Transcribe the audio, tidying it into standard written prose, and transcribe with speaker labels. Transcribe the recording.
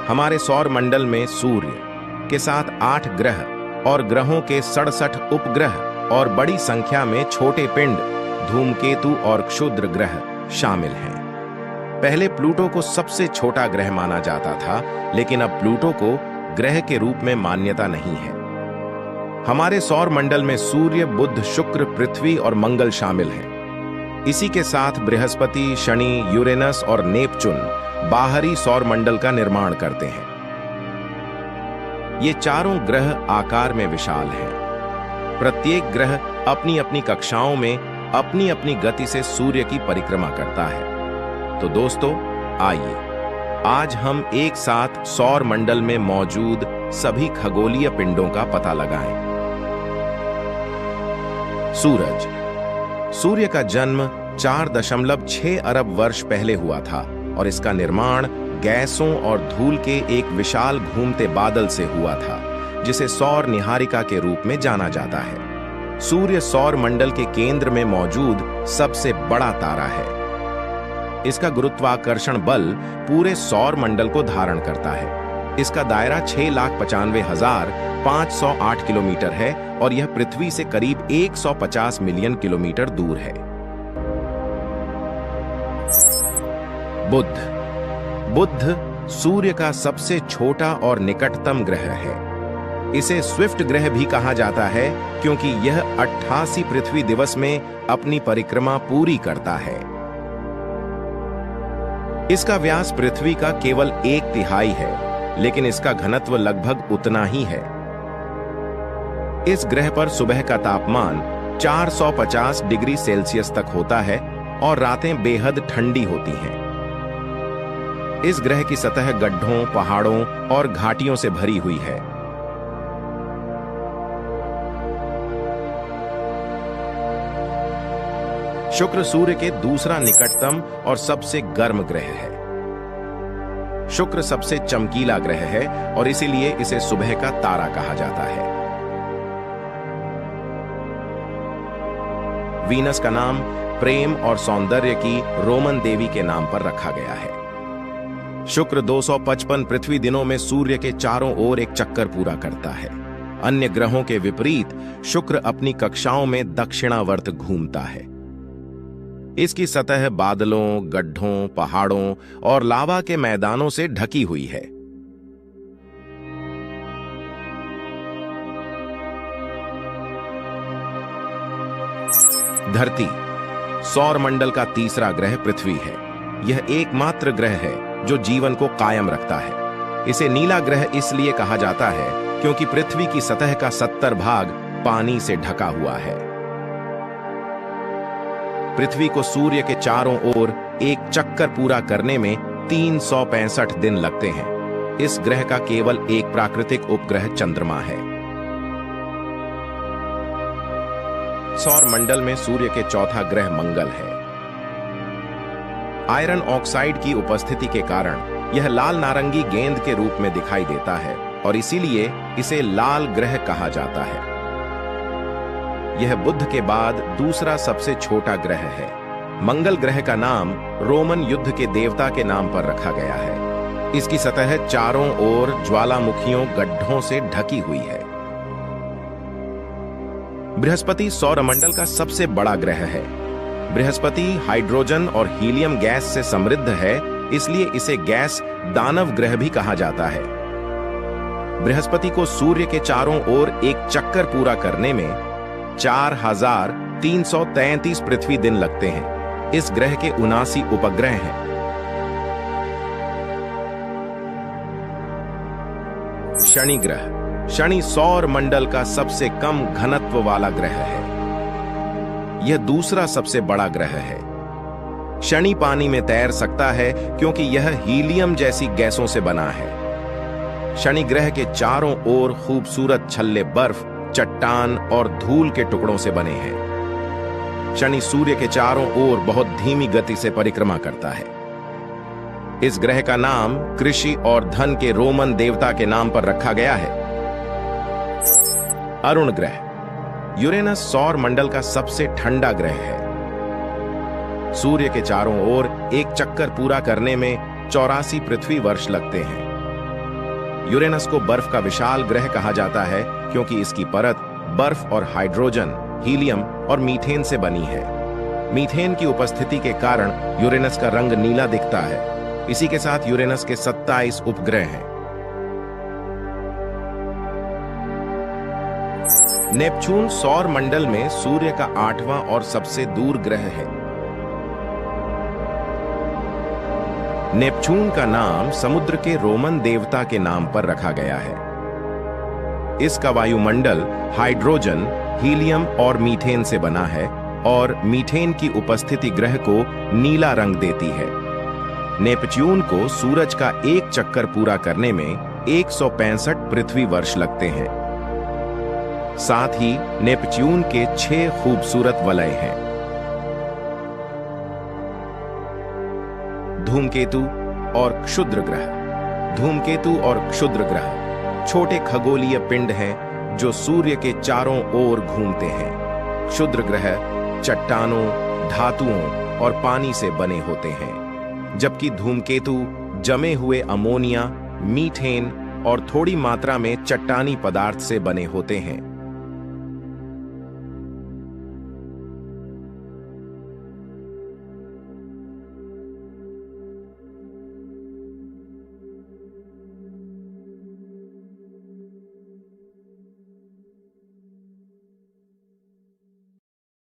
Speaker 1: हमारे सौर मंडल में सूर्य के साथ 8 ग्रह और ग्रहों के 67 उपग्रह और बड़ी संख्या में छोटे पिंड, धूमकेतु और क्षुद्र ग्रह शामिल हैं। पहले प्लूटो को सबसे छोटा ग्रह माना जाता था, लेकिन अब प्लूटो को ग्रह के रूप में मान्यता नहीं है। हमारे सौर मंडल में सूर्य, बुध, शुक्र, पृथ्वी और मंगल शामिल हैं। इसी के साथ बृहस्पति, शनि, यूरेनस और नेपच्यून बाहरी सौर मंडल का निर्माण करते हैं। ये चारों ग्रह आकार में विशाल हैं। प्रत्येक ग्रह अपनी अपनी कक्षाओं में अपनी अपनी गति से सूर्य की परिक्रमा करता है। तो दोस्तों, आइए आज हम एक साथ सौर मंडल में मौजूद सभी खगोलीय पिंडों का पता लगाएं। सूरज। सूर्य का जन्म 4.6 अरब वर्ष पहले हुआ था और इसका निर्माण गैसों और धूल के एक विशाल घूमते बादल से हुआ था, जिसे सौर निहारिका के रूप में जाना जाता है। सूर्य सौर मंडल के केंद्र में मौजूद सबसे बड़ा तारा है। इसका गुरुत्वाकर्षण बल पूरे सौर मंडल को धारण करता है। इसका दायरा 6,95,508 किलोमीटर है और यह पृथ्वी से करीब 150 मिलियन किलोमीटर दूर है। बुध। बुध सूर्य का सबसे छोटा और निकटतम ग्रह है। इसे स्विफ्ट ग्रह भी कहा जाता है क्योंकि यह 88 पृथ्वी दिवस में अपनी परिक्रमा पूरी करता है। इसका व्यास पृथ्वी का केवल 1/3 है, लेकिन इसका घनत्व लगभग उतना ही है। इस ग्रह पर सुबह का तापमान 450 डिग्री सेल्सियस तक होता है और रातें बेहद ठंडी होती हैं। इस ग्रह की सतह गड्ढों, पहाड़ों और घाटियों से भरी हुई है। शुक्र सूर्य के दूसरा निकटतम और सबसे गर्म ग्रह है। शुक्र सबसे चमकीला ग्रह है और इसीलिए इसे सुबह का तारा कहा जाता है। वीनस का नाम प्रेम और सौंदर्य की रोमन देवी के नाम पर रखा गया है। शुक्र 255 पृथ्वी दिनों में सूर्य के चारों ओर एक चक्कर पूरा करता है। अन्य ग्रहों के विपरीत शुक्र अपनी कक्षाओं में दक्षिणावर्त घूमता है। इसकी सतह बादलों, गड्ढों, पहाड़ों और लावा के मैदानों से ढकी हुई है। धरती। सौर मंडल का तीसरा ग्रह पृथ्वी है। यह एकमात्र ग्रह है जो जीवन को कायम रखता है। इसे नीला ग्रह इसलिए कहा जाता है क्योंकि पृथ्वी की सतह का 70 भाग पानी से ढका हुआ है। पृथ्वी को सूर्य के चारों ओर एक चक्कर पूरा करने में 365 दिन लगते हैं। इस ग्रह का केवल एक प्राकृतिक उपग्रह चंद्रमा है। सौर मंडल में सूर्य के चौथा ग्रह मंगल है। आयरन ऑक्साइड की उपस्थिति के कारण यह लाल नारंगी गेंद के रूप में दिखाई देता है और इसीलिए इसे लाल ग्रह कहा जाता है। यह बुध के बाद दूसरा सबसे छोटा ग्रह है। मंगल ग्रह का नाम रोमन युद्ध के देवता के नाम पर रखा गया है। इसकी सतह चारों ओर ज्वालामुखियों, गड्ढों से ढकी हुई है। बृहस्पति सौरमंडल का सबसे बड़ा ग्रह है। बृहस्पति हाइड्रोजन और हीलियम गैस से समृद्ध है, इसलिए इसे गैस दानव ग्रह भी कहा जाता है। बृहस्पति को सूर्य के चारों ओर एक चक्कर पूरा करने में 4,333 पृथ्वी दिन लगते हैं। इस ग्रह के 79 उपग्रह हैं। शनि ग्रह। शनि सौर मंडल का सबसे कम घनत्व वाला ग्रह है। यह दूसरा सबसे बड़ा ग्रह है। शनि पानी में तैर सकता है क्योंकि यह हीलियम जैसी गैसों से बना है। शनि ग्रह के चारों ओर खूबसूरत छल्ले बर्फ, चट्टान और धूल के टुकड़ों से बने हैं। शनि सूर्य के चारों ओर बहुत धीमी गति से परिक्रमा करता है। इस ग्रह का नाम कृषि और धन के रोमन देवता के नाम पर रखा गया है। अरुण ग्रह। यूरेनस सौर मंडल का सबसे ठंडा ग्रह है। सूर्य के चारों ओर एक चक्कर पूरा करने में 84 पृथ्वी वर्ष लगते हैं। यूरेनस को बर्फ का विशाल ग्रह कहा जाता है क्योंकि इसकी परत बर्फ और हाइड्रोजन, हीलियम और मीथेन से बनी है। मीथेन की उपस्थिति के कारण यूरेनस का रंग नीला दिखता है। इसी के साथ यूरेनस के 27 उपग्रह हैं। नेपच्यून सौर मंडल में सूर्य का 8वां और सबसे दूर ग्रह है। नेपच्यून का नाम समुद्र के रोमन देवता के नाम पर रखा गया है। इसका वायुमंडल हाइड्रोजन, हीलियम और मीथेन से बना है और मीथेन की उपस्थिति ग्रह को नीला रंग देती है। नेपच्यून को सूरज का एक चक्कर पूरा करने में 165 पृथ्वी वर्ष लगते हैं। साथ ही नेपच्यून के 6 खूबसूरत वलय हैं। धूमकेतु और क्षुद्र ग्रह। धूमकेतु और क्षुद्र ग्रह छोटे खगोलीय पिंड हैं जो सूर्य के चारों ओर घूमते हैं। क्षुद्र ग्रह चट्टानों, धातुओं और पानी से बने होते हैं, जबकि धूमकेतु जमे हुए अमोनिया, मीथेन और थोड़ी मात्रा में चट्टानी पदार्थ से बने होते हैं।